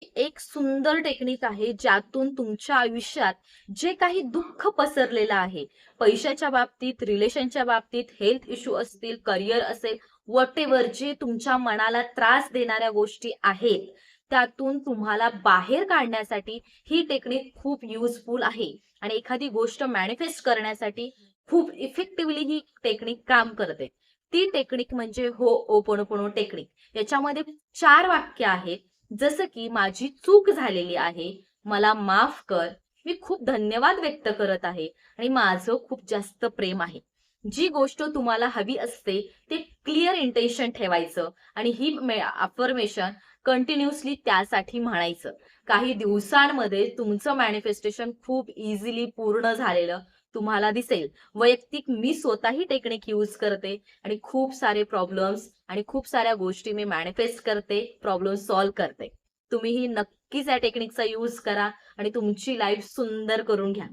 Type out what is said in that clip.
एक सुंदर टेक्निक आहे, ज्यातून तुमच्या आयुष्यात जे काही दुःख पसरलेलं आहे, पैशाच्या बाबतीत, रिलेशनच्या बाबतीत, हेल्थ इश्यू असतील, करिअर असेल, व्हॉटएव्हर जे तुमच्या मनाला त्रास देणाऱ्या गोष्टी आहेत, त्यातून तुम्हाला बाहेर काढण्यासाठी ही टेक्निक खूप युजफुल आहे आणि एखादी गोष्ट मॅनिफेस्ट करण्यासाठी खूप इफेक्टिव्हली ही टेक्निक काम करते. ती टेक्निक म्हणजे होओपोनोपोनो टेक्निक. याच्यामध्ये 4 वाक्य आहेत. जसं की माझी चूक झालेली आहे, मला माफ कर, मी खूप धन्यवाद व्यक्त करत आहे आणि माझं खूप जास्त प्रेम आहे. जी गोष्ट तुम्हाला हवी असते ते क्लिअर इंटेन्शन ठेवायचं आणि ही अफर्मेशन कंटिन्युअसली त्यासाठी म्हणायचं. काही दिवसांमध्ये तुमचं मॅनिफेस्टेशन खूप इझिली पूर्ण झालेलं तुम्हाला दिसेल. वैयक्तिक मी स्वतः ही टेक्निक यूज करते आणि खूप सारे प्रॉब्लेम्स आणि खूप साऱ्या गोष्टी मी मॅनिफेस्ट करते, प्रॉब्लेम सॉल्व्ह करते. तुम्हीही नक्कीच या टेक्निकचा यूज करा आणि तुमची लाईफ सुंदर करून घ्या.